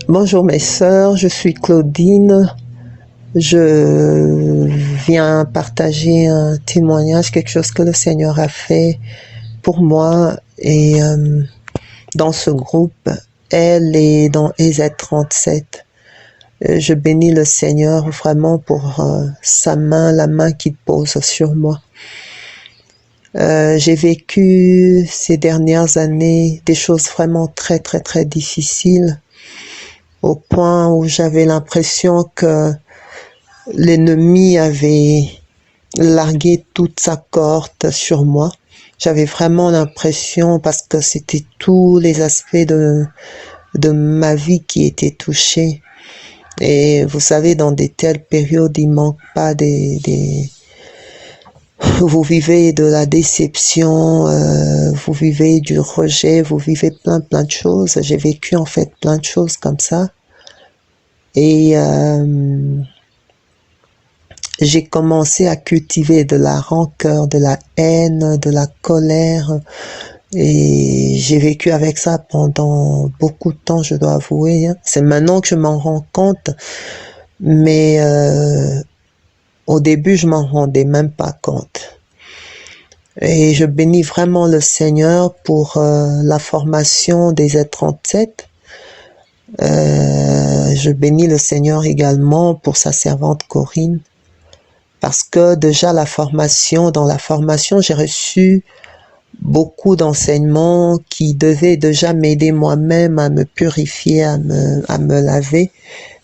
Bonjour mes sœurs, je suis Claudine. Je viens partager un témoignage, quelque chose que le Seigneur a fait pour moi et dans ce groupe, elle est dans EZ37. Je bénis le Seigneur vraiment pour sa main, la main qu'il pose sur moi. J'ai vécu ces dernières années des choses vraiment très très très difficiles, au point où j'avais l'impression que l'ennemi avait largué toute sa cohorte sur moi. J'avais vraiment l'impression, parce que c'était tous les aspects de ma vie qui étaient touchés. Et vous savez, dans des telles périodes, il manque pas vous vivez de la déception, vous vivez du rejet, vous vivez plein de choses. J'ai vécu en fait plein de choses comme ça. Et j'ai commencé à cultiver de la rancœur, de la haine, de la colère. Et j'ai vécu avec ça pendant beaucoup de temps, je dois avouer. C'est maintenant que je m'en rends compte. Mais au début, je m'en rendais même pas compte. Et je bénis vraiment le Seigneur pour la formation des Z37. Je bénis le Seigneur également pour sa servante Corinne. Parce que déjà dans la formation, j'ai reçu beaucoup d'enseignements qui devaient déjà m'aider moi-même à me purifier, à me laver.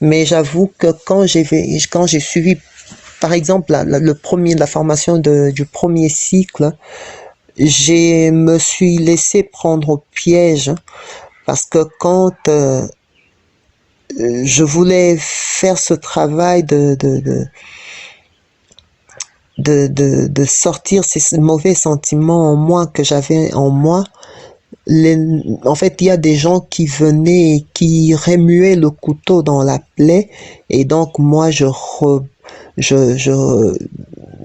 Mais j'avoue que quand j'ai suivi, par exemple, la formation du premier cycle, je me suis laissé prendre au piège, parce que quand je voulais faire ce travail de sortir ces mauvais sentiments en moi que j'avais en moi, en fait, il y a des gens qui venaient et qui remuaient le couteau dans la plaie, et donc moi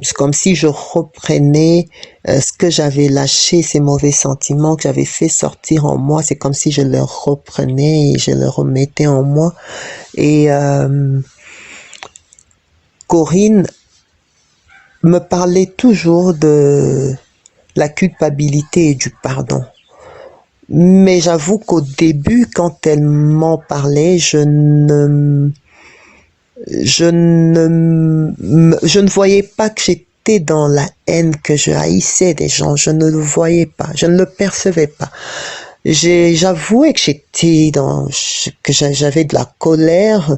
c'est comme si je reprenais ce que j'avais lâché, ces mauvais sentiments que j'avais fait sortir en moi. C'est comme si je les reprenais et je les remettais en moi. Et Corinne me parlait toujours de la culpabilité et du pardon. Mais j'avoue qu'au début, quand elle m'en parlait, je ne voyais pas que j'étais dans la haine, que je haïssais des gens. Je ne le voyais pas, je ne le percevais pas. J'avouais que j'avais de la colère,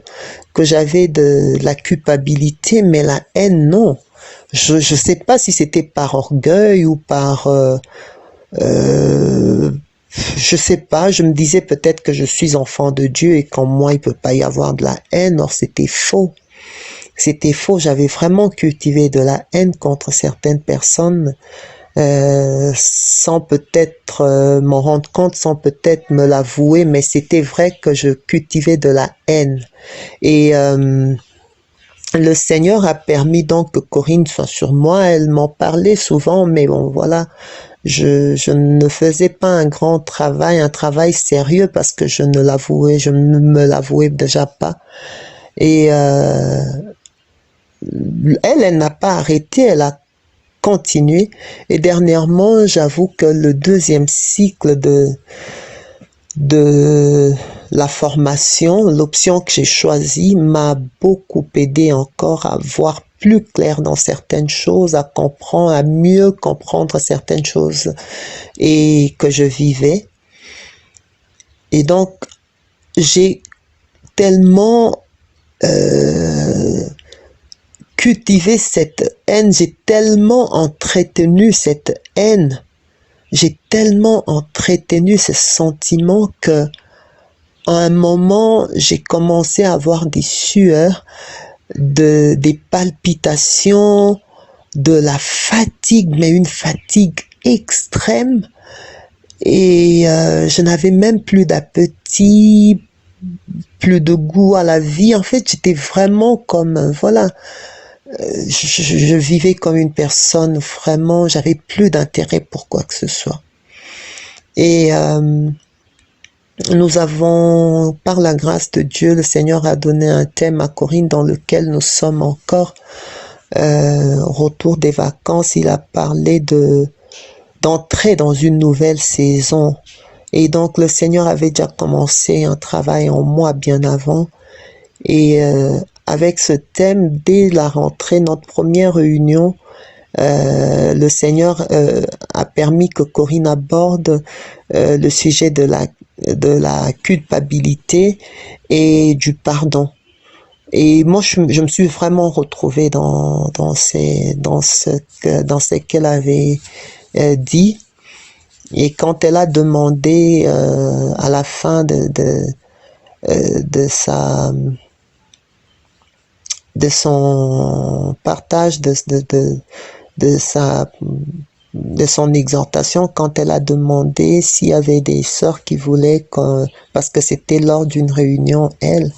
que j'avais de la culpabilité, mais la haine, non. Je sais pas si c'était par orgueil ou par je sais pas, je me disais peut-être que je suis enfant de Dieu et qu'en moi il peut pas y avoir de la haine. Or c'était faux. C'était faux, j'avais vraiment cultivé de la haine contre certaines personnes, sans peut-être m'en rendre compte, sans peut-être me l'avouer, mais c'était vrai que je cultivais de la haine. Et le Seigneur a permis donc que Corinne soit sur moi. Elle m'en parlait souvent, mais bon, voilà, je ne faisais pas un grand travail, un travail sérieux, parce que je ne me l'avouais déjà pas. Et elle n'a pas arrêté, elle a continué. Et dernièrement, j'avoue que le deuxième cycle de la formation, l'option que j'ai choisie, m'a beaucoup aidé encore à voir plus clair dans certaines choses, à comprendre, à mieux comprendre certaines choses et que je vivais. Et donc, j'ai tellement cultivé cette haine, j'ai tellement entretenu cette haine, j'ai tellement entretenu ce sentiment que à un moment, j'ai commencé à avoir des sueurs, des palpitations, de la fatigue, mais une fatigue extrême. Et je n'avais même plus d'appétit, plus de goût à la vie. En fait, j'étais vraiment comme, voilà, je vivais comme une personne, vraiment, j'avais plus d'intérêt pour quoi que ce soit. Et nous avons, par la grâce de Dieu, le Seigneur a donné un thème à Corinne dans lequel nous sommes encore retour des vacances. Il a parlé d'entrer dans une nouvelle saison. Et donc le Seigneur avait déjà commencé un travail en moi bien avant. Et avec ce thème, dès la rentrée, notre première réunion, le Seigneur a permis que Corinne aborde le sujet de la culpabilité et du pardon. Et moi, je me suis vraiment retrouvée dans ce qu'elle avait dit. Et quand elle a demandé à la fin de son partage, de son exhortation, quand elle a demandé s'il y avait des sœurs qui voulaient, parce que c'était lors d'une réunion, elle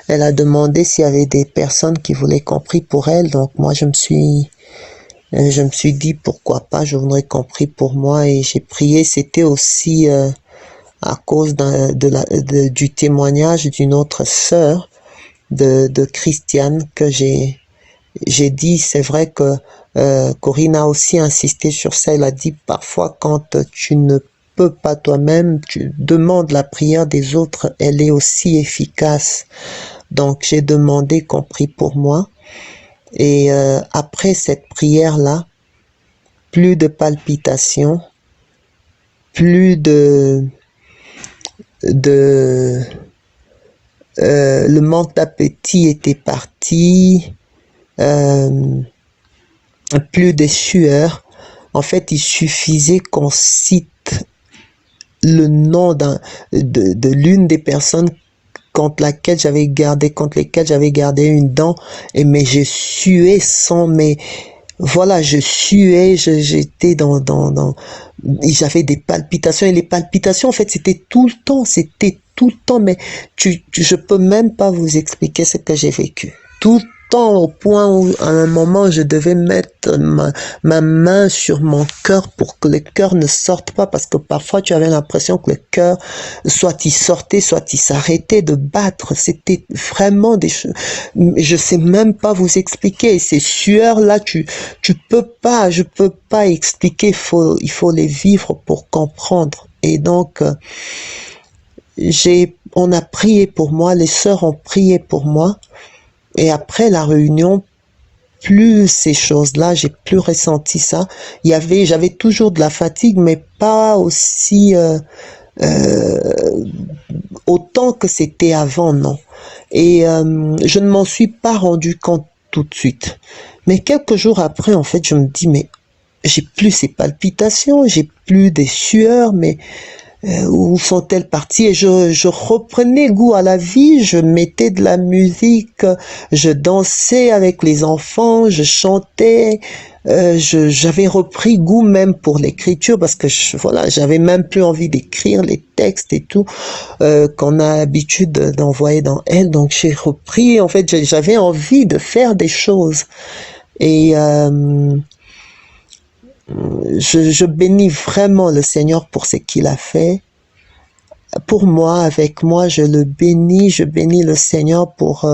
a demandé s'il y avait des personnes qui voulaient qu'on prie pour elle. Donc moi je me suis dit pourquoi pas, je voudrais qu'on prie pour moi, et j'ai prié. C'était aussi à cause du témoignage d'une autre sœur, de Christiane, que j'ai dit. C'est vrai que Corinne a aussi insisté sur ça. Elle a dit parfois quand tu ne peux pas toi-même, tu demandes la prière des autres, elle est aussi efficace. Donc j'ai demandé qu'on prie pour moi. Et après cette prière-là, plus de palpitations, plus le manque d'appétit était parti, plus de sueur. En fait, il suffisait qu'on cite le nom de l'une des personnes contre lesquelles j'avais gardé une dent, et mais je suais voilà, je suais, j'étais j'avais des palpitations, et les palpitations, en fait, c'était tout le temps, mais je peux même pas vous expliquer ce que j'ai vécu. Tout le temps, au point où, à un moment, je devais mettre ma main sur mon cœur pour que le cœur ne sorte pas, parce que parfois, tu avais l'impression que le cœur, soit il sortait, soit il s'arrêtait de battre. C'était vraiment des choses, je sais même pas vous expliquer. Et ces sueurs-là, je peux pas expliquer, il faut les vivre pour comprendre. Et donc, on a prié pour moi, les sœurs ont prié pour moi, et après la réunion, plus ces choses-là, j'ai plus ressenti ça. J'avais toujours de la fatigue, mais pas aussi autant que c'était avant, non. Et je ne m'en suis pas rendu compte tout de suite. Mais quelques jours après, en fait, je me dis, mais j'ai plus ces palpitations, j'ai plus des sueurs, mais où sont-elles parties? Et je reprenais goût à la vie, je mettais de la musique, je dansais avec les enfants, je chantais, j'avais repris goût même pour l'écriture, parce que voilà, j'avais même plus envie d'écrire les textes et tout qu'on a l'habitude d'envoyer dans elle. Donc j'ai repris, en fait, j'avais envie de faire des choses. Et je bénis vraiment le Seigneur pour ce qu'il a fait. Pour moi, avec moi, je bénis le Seigneur pour...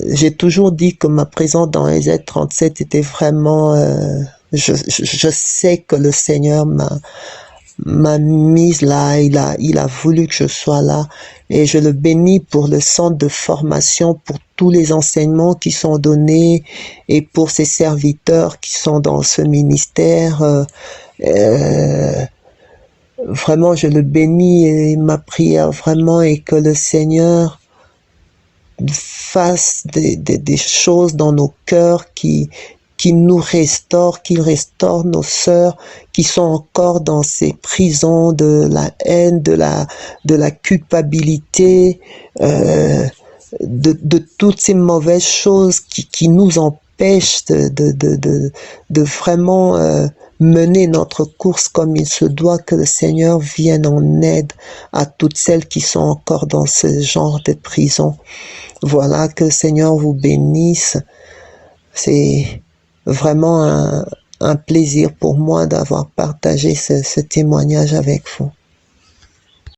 j'ai toujours dit que ma présence dans EZ 37 était vraiment... je sais que le Seigneur m'a mise là, il a voulu que je sois là, et je le bénis pour le centre de formation, pour tous les enseignements qui sont donnés, et pour ses serviteurs qui sont dans ce ministère. Vraiment, je le bénis, et ma prière vraiment est que le Seigneur fasse des choses dans nos cœurs qui nous restaure, qu'il restaure nos sœurs qui sont encore dans ces prisons de la haine, de la culpabilité, de toutes ces mauvaises choses qui nous empêchent de vraiment mener notre course comme il se doit. Que le Seigneur vienne en aide à toutes celles qui sont encore dans ce genre de prison. Voilà, que le Seigneur vous bénisse. C'est vraiment un plaisir pour moi d'avoir partagé ce témoignage avec vous.